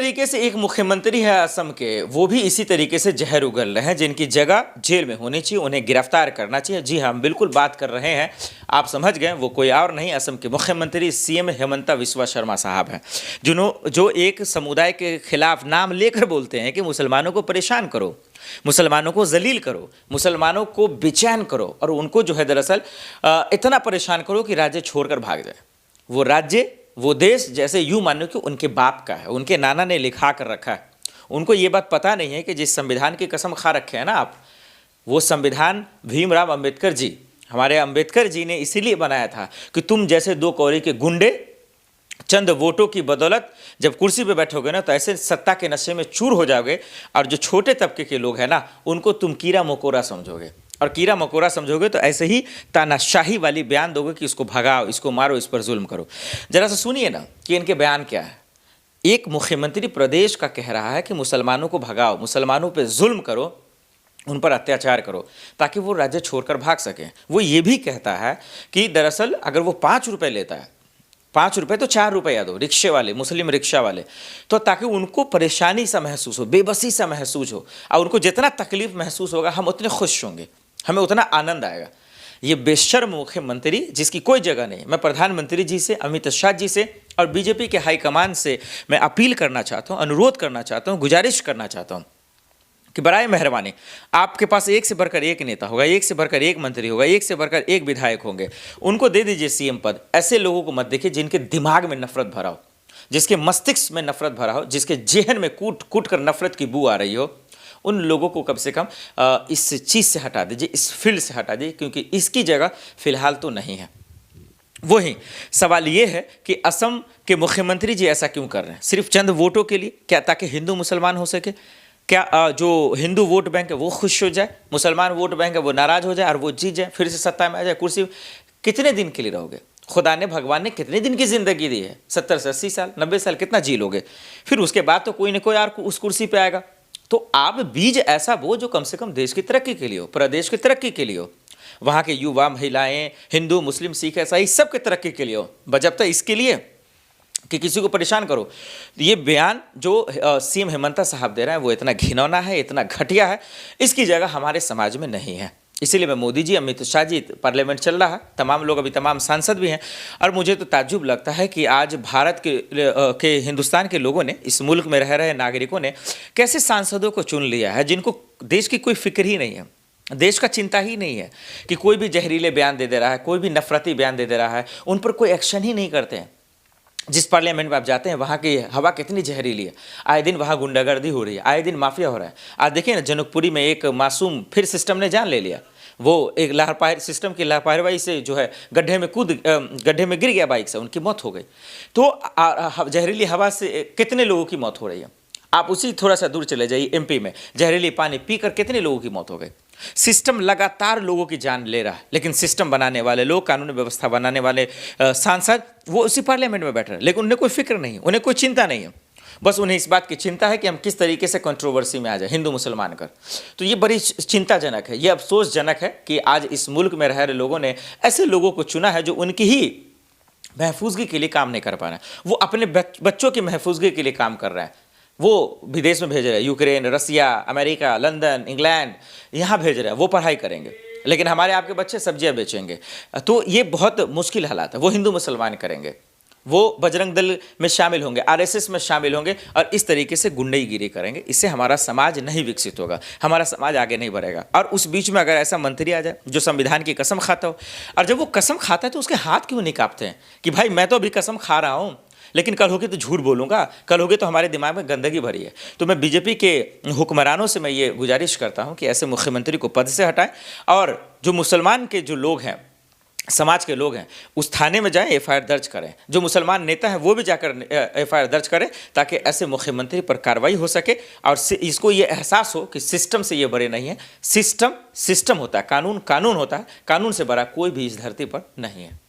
तरीके से एक मुख्यमंत्री है असम के, वो भी इसी तरीके से जहर उगल रहे हैं, जिनकी जगह जेल में होनी चाहिए, उन्हें गिरफ्तार करना चाहिए। जी हाँ, हम बिल्कुल बात कर रहे हैं, आप समझ गए, वो कोई और नहीं, असम के मुख्यमंत्री सीएम हेमंता बिस्वा शर्मा साहब हैं, जो एक समुदाय के खिलाफ नाम लेकर बोलते हैं कि मुसलमानों को परेशान करो, मुसलमानों को जलील करो, मुसलमानों को बेचैन करो, और उनको जो है दरअसल इतना परेशान करो कि राज्य छोड़कर भाग जाए। वो राज्य, वो देश जैसे यूं मानो कि उनके बाप का है, उनके नाना ने लिखा कर रखा है। उनको ये बात पता नहीं है कि जिस संविधान की कसम खा रखे हैं ना आप, वो संविधान भीमराव अंबेडकर जी, हमारे अंबेडकर जी ने इसीलिए बनाया था कि तुम जैसे दो कौड़ी के गुंडे चंद वोटों की बदौलत जब कुर्सी पे बैठोगे ना, तो ऐसे सत्ता के नशे में चूर हो जाओगे, और जो छोटे तबके के लोग हैं ना, उनको तुम कीड़ा मकोड़ा समझोगे, और कीड़ा मकोड़ा समझोगे तो ऐसे ही तानाशाही वाली बयान दोगे कि इसको भगाओ, इसको मारो, इस पर जुल्म करो। जरा सा सुनिए ना कि इनके बयान क्या है। एक मुख्यमंत्री प्रदेश का कह रहा है कि मुसलमानों को भगाओ, मुसलमानों पे जुल्म करो, उन पर अत्याचार करो, ताकि वो राज्य छोड़कर भाग सकें। वो ये भी कहता है कि दरअसल अगर वो 5 रुपये लेता है, 5 रुपये तो 4 रुपया दो रिक्शे वाले, मुस्लिम रिक्शा वाले, तो ताकि उनको परेशानी सा महसूस हो, बेबसी सा महसूस हो, और उनको जितना तकलीफ महसूस होगा हम उतने खुश होंगे, हमें उतना आनंद आएगा। ये बेशर्म मुख्यमंत्री जिसकी कोई जगह नहीं। मैं प्रधानमंत्री जी से, अमित शाह जी से और बीजेपी के हाईकमान से मैं अपील करना चाहता हूँ, अनुरोध करना चाहता हूँ, गुजारिश करना चाहता हूँ कि बराए मेहरबानी, आपके पास एक से बढ़कर एक नेता होगा, एक से बढ़कर एक मंत्री होगा, एक से बढ़कर एक विधायक होंगे, उनको दे दीजिए सीएम पद। ऐसे लोगों को मत देखिए जिनके दिमाग में नफरत भरा हो, जिसके मस्तिष्क में नफरत भरा हो, जिसके जेहन में कूट कूट कर नफरत की बू आ रही हो। उन लोगों को कम से कम इस चीज़ से हटा दीजिए, इस फील्ड से हटा दीजिए, क्योंकि इसकी जगह फिलहाल तो नहीं है। वही सवाल ये है कि असम के मुख्यमंत्री जी ऐसा क्यों कर रहे हैं? सिर्फ चंद वोटों के लिए क्या? ताकि हिंदू मुसलमान हो सके क्या? जो हिंदू वोट बैंक है वो खुश हो जाए, मुसलमान वोट बैंक है वो नाराज हो जाए और वो जीत जाए, फिर से सत्ता में आ जाए, कुर्सी। कितने दिन के लिए रहोगे? खुदा ने, भगवान ने कितने दिन की जिंदगी दी है? 70 से 80 साल, 90 साल, कितना जी लोगे? फिर उसके बाद तो कोई ना कोई और उस कुर्सी पे आएगा। तो आप बीज ऐसा बो जो कम से कम देश की तरक्की के लिए हो, प्रदेश की तरक्की के लिए हो, वहाँ के युवा, महिलाएं, हिंदू, मुस्लिम, सिख, ईसाई सबके तरक्की के लिए हो, बजब्ता इसके लिए कि किसी को परेशान करो। ये बयान जो सीएम हेमंता साहब दे रहे हैं वो इतना घिनौना है, इतना घटिया है, इसकी जगह हमारे समाज में नहीं है। इसीलिए मैं मोदी जी, अमित शाह जी, पार्लियामेंट चल रहा है, तमाम लोग अभी तमाम सांसद भी हैं, और मुझे तो ताज्जुब लगता है कि आज भारत के हिंदुस्तान के लोगों ने, इस मुल्क में रह रहे नागरिकों ने कैसे सांसदों को चुन लिया है जिनको देश की कोई फिक्र ही नहीं है, देश का चिंता ही नहीं है, कि कोई भी जहरीले बयान दे रहा है, कोई भी नफरती बयान दे रहा है, उन पर कोई एक्शन ही नहीं करते हैं। जिस पार्लियामेंट में आप जाते हैं वहाँ की हवा कितनी जहरीली है, आए दिन वहाँ गुंडागर्दी हो रही है, आए दिन माफिया हो रहा है। आज देखिए ना, जनकपुरी में एक मासूम फिर सिस्टम ने जान ले लिया। वो एक लापरवाही, सिस्टम की लापरवाही से जो है गड्ढे में गिर गया बाइक से, उनकी मौत हो गई। तो जहरीली हवा से कितने लोगों की मौत हो रही है। आप उसी थोड़ा सा दूर चले जाइए, एमपी में जहरीली पानी पीकर कितने लोगों की मौत हो गई। सिस्टम लगातार लोगों की जान ले रहा है, लेकिन सिस्टम बनाने वाले लोग, कानून व्यवस्था बनाने वाले सांसद, वो उसी पार्लियामेंट में बैठ रहे हैं, लेकिन उन्हें कोई फिक्र नहीं, उन्हें कोई चिंता नहीं है। बस उन्हें इस बात की चिंता है कि हम किस तरीके से कंट्रोवर्सी में आ जाए हिंदू मुसलमान कर। तो ये बड़ी चिंताजनक है, ये अफसोसजनक है कि आज इस मुल्क में रह रहे लोगों ने ऐसे लोगों को चुना है जो उनकी ही महफूजगी के लिए काम नहीं कर पा रहे हैं। वो अपने बच्चों की महफूजगी के लिए काम कर रहे हैं, वो विदेश में भेज रहे हैं, यूक्रेन, रसिया, अमेरिका, लंदन, इंग्लैंड, यहाँ भेज रहे हैं, वो पढ़ाई करेंगे, लेकिन हमारे आपके बच्चे सब्जियां बेचेंगे। तो ये बहुत मुश्किल हालात है। वो हिंदू मुसलमान करेंगे, वो बजरंग दल में शामिल होंगे, आरएसएस में शामिल होंगे, और इस तरीके से गुंडागिरी करेंगे। इससे हमारा समाज नहीं विकसित होगा, हमारा समाज आगे नहीं बढ़ेगा। और उस बीच में अगर ऐसा मंत्री आ जाए जो संविधान की कसम खाता हो, और जब वो कसम खाता है तो उसके हाथ क्यों नहीं कांपते हैं कि भाई मैं तो अभी कसम खा रहा हूँ, लेकिन कल होगी तो झूठ बोलूँगा, कल होगी तो हमारे दिमाग में गंदगी भरी है। तो मैं बीजेपी के हुक्मरानों से मैं ये गुजारिश करता हूँ कि ऐसे मुख्यमंत्री को पद से हटाएं, और जो मुसलमान के जो लोग हैं, समाज के लोग हैं, उस थाने में जाएं, एफआईआर दर्ज करें। जो मुसलमान नेता हैं वो भी जाकर एफआईआर दर्ज करें, ताकि ऐसे मुख्यमंत्री पर कार्रवाई हो सके, और इसको ये एहसास हो कि सिस्टम से ये बड़े नहीं हैं। सिस्टम होता है, कानून होता है, कानून से बड़ा कोई भी इस धरती पर नहीं है।